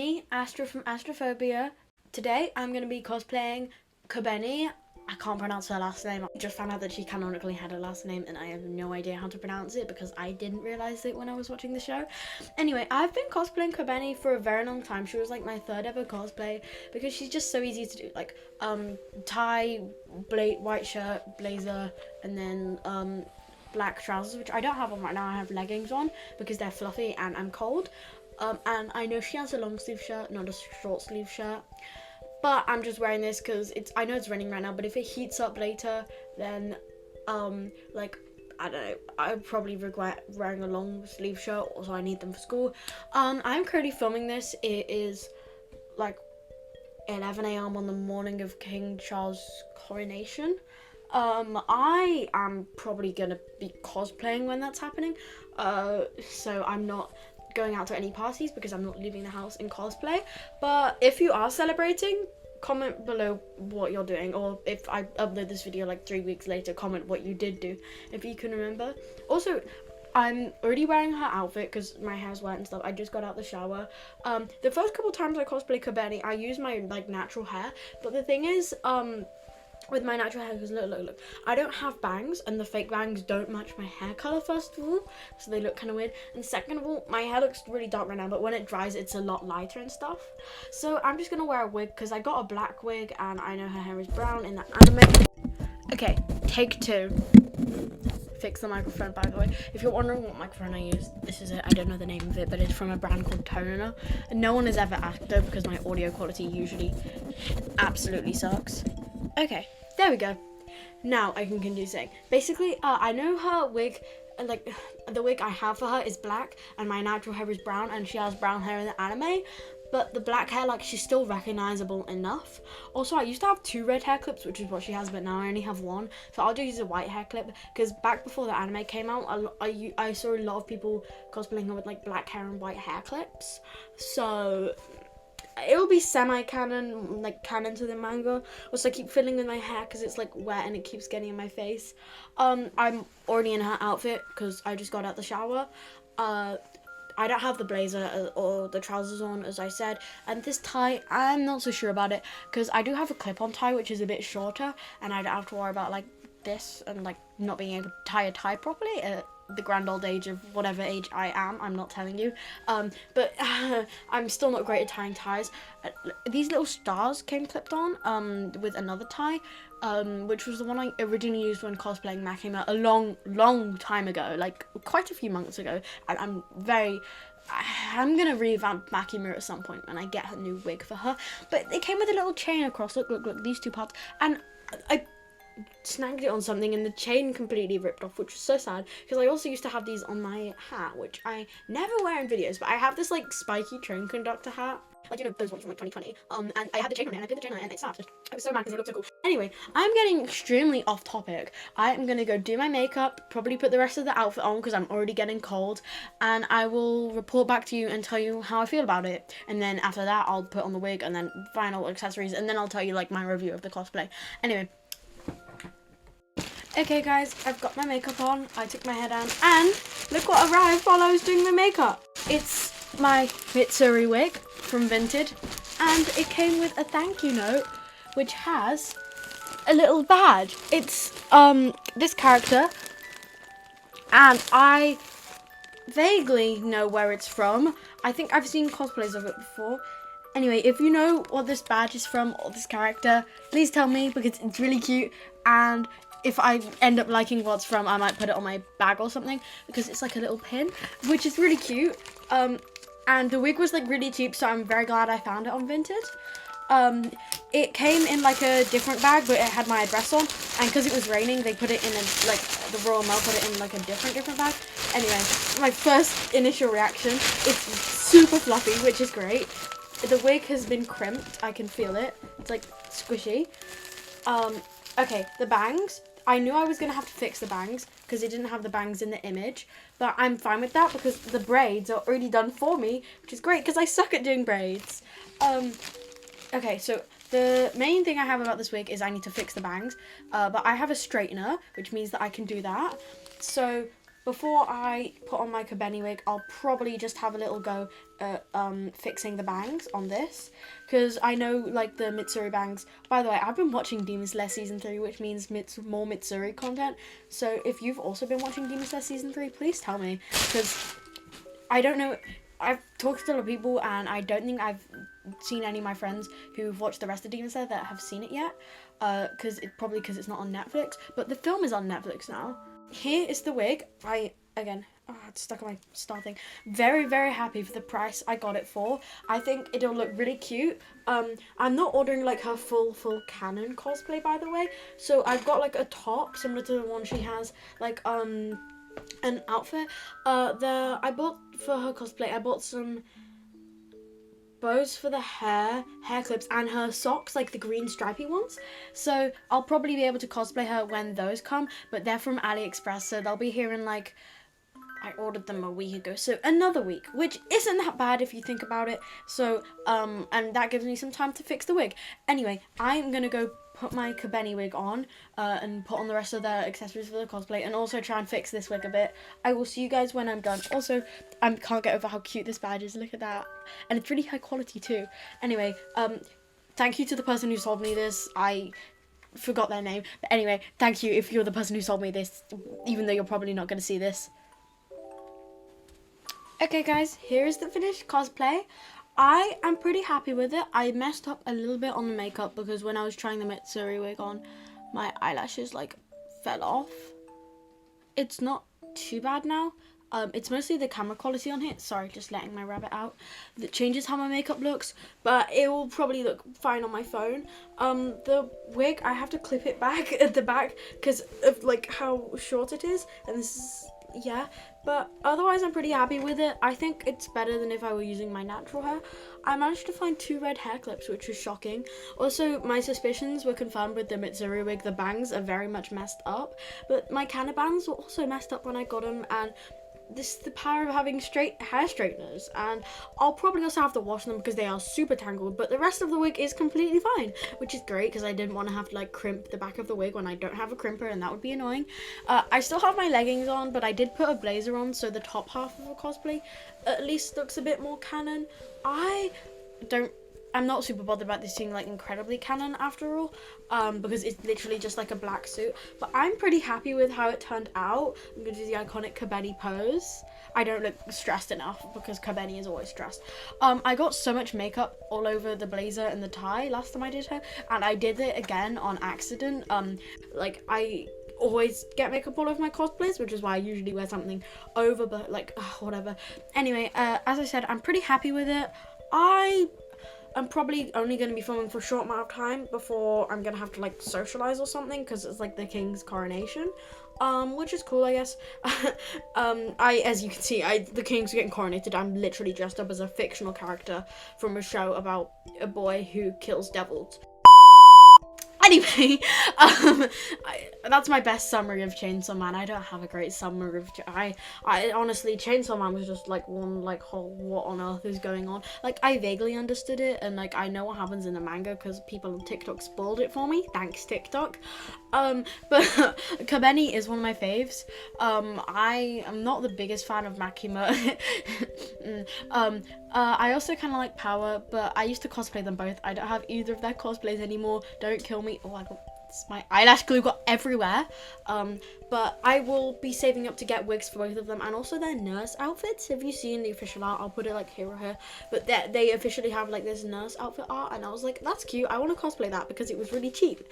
me, Astra from Astrophobia. Today I'm going to be cosplaying Kobeni. I can't pronounce her last name. I just found out that she canonically had a last name and I have no idea how to pronounce it because I didn't realise it when I was watching the show. Anyway, I've been cosplaying Kobeni for a very long time. She was like my third ever cosplay because she's just so easy to do. Like tie, white shirt, blazer, and then black trousers, which I don't have on right now. I have leggings on because they're fluffy and I'm cold. And I know she has a long sleeve shirt, not a short sleeve shirt. But I'm just wearing this because I know it's raining right now, but if it heats up later, then, like, I don't know, I would probably regret wearing a long sleeve shirt, so I need them for school. I'm currently filming this. It is, like, 11 a.m. on the morning of King Charles' coronation. I am probably gonna be cosplaying when that's happening, so I'm not going out to any parties because I'm not leaving the house in cosplay. But if you are celebrating, comment below what you're doing, or if I upload this video like 3 weeks later, comment what you did do if you can remember. Also, I'm already wearing her outfit because my hair's wet and stuff. I just got out the shower. The first couple times I cosplay Kobeni, I use my like natural hair, but the thing is, with my natural hair, because look, I don't have bangs, and the fake bangs don't match my hair color, first of all, so they look kind of weird, and second of all, my hair looks really dark right now, but when it dries, it's a lot lighter and stuff. So I'm just gonna wear a wig, because I got a black wig, and I know her hair is brown in the anime. Okay, take 2. Fix the microphone, by the way. If you're wondering what microphone I use, this is it. I don't know the name of it, but it's from a brand called Toner, and no one has ever asked though, because my audio quality usually absolutely sucks. Okay, there we go. Now I can continue saying. Basically, I know her wig, like, the wig I have for her is black, and my natural hair is brown, and she has brown hair in the anime, but the black hair, like, she's still recognizable enough. Also, I used to have 2 red hair clips, which is what she has, but now I only have 1, so I'll just use a white hair clip, because back before the anime came out, I saw a lot of people cosplaying her with, like, black hair and white hair clips, so it will be semi-canon, like canon to the manga. Also, I keep fiddling with my hair because it's like wet and it keeps getting in my face. I'm already in her outfit because I just got out the shower. I don't have the blazer or the trousers on, as I said, and this tie, I'm not so sure about it because I do have a clip-on tie which is a bit shorter, and I don't have to worry about like this and like not being able to tie a tie properly at the grand old age of whatever age I am. I'm not telling you, but I'm still not great at tying ties. These little stars came clipped on with another tie, which was the one I originally used when cosplaying Makima a long time ago, like quite a few months ago, and I'm gonna revamp Makima at some point when I get a new wig for her. But it came with a little chain across. Look, these 2 parts, and I snagged it on something and the chain completely ripped off, which was so sad because I also used to have these on my hat, which I never wear in videos, but I have this like spiky train conductor hat, like, you know, those ones from like 2020, and I had the chain on it and I put the chain on it and it snapped. I was so mad because it looked so cool. Anyway, I'm getting extremely off topic. I'm gonna go do my makeup, probably put the rest of the outfit on because I'm already getting cold, and I will report back to you and tell you how I feel about it, and then after that I'll put on the wig and then final accessories, and then I'll tell you like my review of the cosplay. Anyway, okay guys, I've got my makeup on, I took my hair down, and look what arrived while I was doing my makeup. It's my Mitsuri wig from Vinted, and it came with a thank you note, which has a little badge. It's, this character, and I vaguely know where it's from. I think I've seen cosplays of it before. Anyway, if you know what this badge is from, or this character, please tell me because it's really cute, and if I end up liking what it's from, I might put it on my bag or something because it's like a little pin, which is really cute. And the wig was like really cheap, so I'm very glad I found it on Vinted. It came in like a different bag, but it had my address on, and because it was raining, they put it in like the Royal Mail put it in like a different bag. Anyway, my first initial reaction, it's super fluffy, which is great. The wig has been crimped, I can feel it. It's like squishy. Okay, the bangs. I knew I was going to have to fix the bangs because it didn't have the bangs in the image, but I'm fine with that because the braids are already done for me, which is great because I suck at doing braids. Okay, so the main thing I have about this wig is I need to fix the bangs, but I have a straightener, which means that I can do that. So before I put on my kobeni wig, I'll probably just have a little go at fixing the bangs on this, because I know like the mitsuri bangs. By the way, I've been watching Demon Slayer season 3, which means more mitsuri content. So if you've also been watching Demon Slayer season 3, please tell me, because I don't know. I've talked to a lot of people, and I don't think I've seen any of my friends who've watched the rest of Demon Slayer that have seen it yet, because it's not on Netflix. But the film is on Netflix now. Here is the wig. It's stuck on my star thing. Very, very happy for the price I got it for. I think it'll look really cute. I'm not ordering like her full canon cosplay, by the way. So I've got like a top similar to the one she has, like an outfit. I bought for her cosplay. I bought some bows for the hair clips, and her socks, like the green stripy ones. So I'll probably be able to cosplay her when those come, but they're from AliExpress, so they'll be here in like, I ordered them a week ago, so another week, which isn't that bad if you think about it. So and that gives me some time to fix the wig. Anyway, I'm gonna go put my kobeni wig on and put on the rest of the accessories for the cosplay, and also try and fix this wig a bit. I will see you guys when I'm done. Also, I can't get over how cute this badge is. Look at that, and it's really high quality too. Anyway, thank you to the person who sold me this. I forgot their name, but anyway, thank you if you're the person who sold me this, even though you're probably not going to see this. Okay guys, here is the finished cosplay. I am pretty happy with it. I messed up a little bit on the makeup because when I was trying the Mitsuri wig on, my eyelashes like fell off. It's not too bad now. It's mostly the camera quality on it. Sorry, just letting my rabbit out. That changes how my makeup looks, but it will probably look fine on my phone. The wig, I have to clip it back at the back because of like how short it is, and this is, yeah, but otherwise I'm pretty happy with it. I think it's better than if I were using my natural hair. I managed to find 2 red hair clips, which was shocking. Also, my suspicions were confirmed with the Mitsuri wig. The bangs are very much messed up, but my kanna bangs were also messed up when I got them, and this is the power of having straight hair straighteners. And I'll probably also have to wash them because they are super tangled, but the rest of the wig is completely fine, which is great because I didn't want to have to like crimp the back of the wig when I don't have a crimper, and that would be annoying. I still have my leggings on, but I did put a blazer on, so the top half of the cosplay at least looks a bit more canon. I'm not super bothered about this being like incredibly canon after all, because it's literally just like a black suit, but I'm pretty happy with how it turned out. I'm gonna do the iconic kobeni pose. I don't look stressed enough because kobeni is always stressed. I got so much makeup all over the blazer and the tie last time I did her, and I did it again on accident. Like I always get makeup all over my cosplays, which is why I usually wear something over, but like whatever. Anyway, as I said, I'm pretty happy with it. I'm probably only going to be filming for a short amount of time before I'm going to have to like socialize or something, because it's like the king's coronation, which is cool, I guess. As you can see, the king's getting coronated. I'm literally dressed up as a fictional character from a show about a boy who kills devils. Anyway, that's my best summary of Chainsaw Man. I don't have a great summary of I honestly, Chainsaw Man was just like one like whole what on earth is going on. Like I vaguely understood it, and like I know what happens in the manga because people on TikTok spoiled it for me. Thanks TikTok. But kobeni is one of my faves. I am not the biggest fan of Makima. I also kind of like Power, but I used to cosplay them both. I don't have either of their cosplays anymore. Don't kill me. Oh, my eyelash glue got everywhere. But I will be saving up to get wigs for both of them, and also their nurse outfits. Have you seen the official art? I'll put it like here or here, but they officially have like this nurse outfit art, and I was like, that's cute. I want to cosplay that because it was really cheap.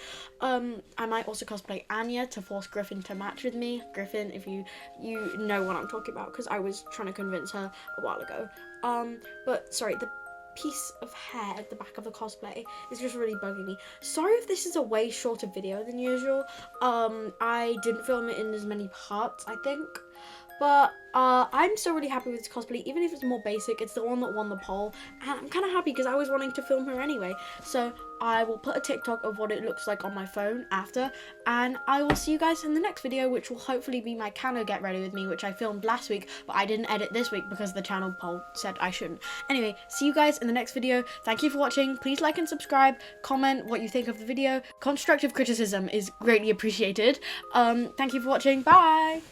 I might also cosplay Anya to force Griffin to match with me. Griffin, if you know what I'm talking about, because I was trying to convince her a while ago. But sorry, the piece of hair at the back of the cosplay is just really bugging me. Sorry if this is a way shorter video than usual. I didn't film it in as many parts, I think, but I'm still really happy with this cosplay. Even if it's more basic, it's the one that won the poll, and I'm kind of happy because I was wanting to film her anyway. So I will put a TikTok of what it looks like on my phone after, and I will see you guys in the next video, which will hopefully be my Kanna get ready with me, which I filmed last week, but I didn't edit this week because the channel poll said I shouldn't. Anyway, see you guys in the next video. Thank you for watching. Please like and subscribe, comment what you think of the video. Constructive criticism is greatly appreciated. Thank you for watching. Bye.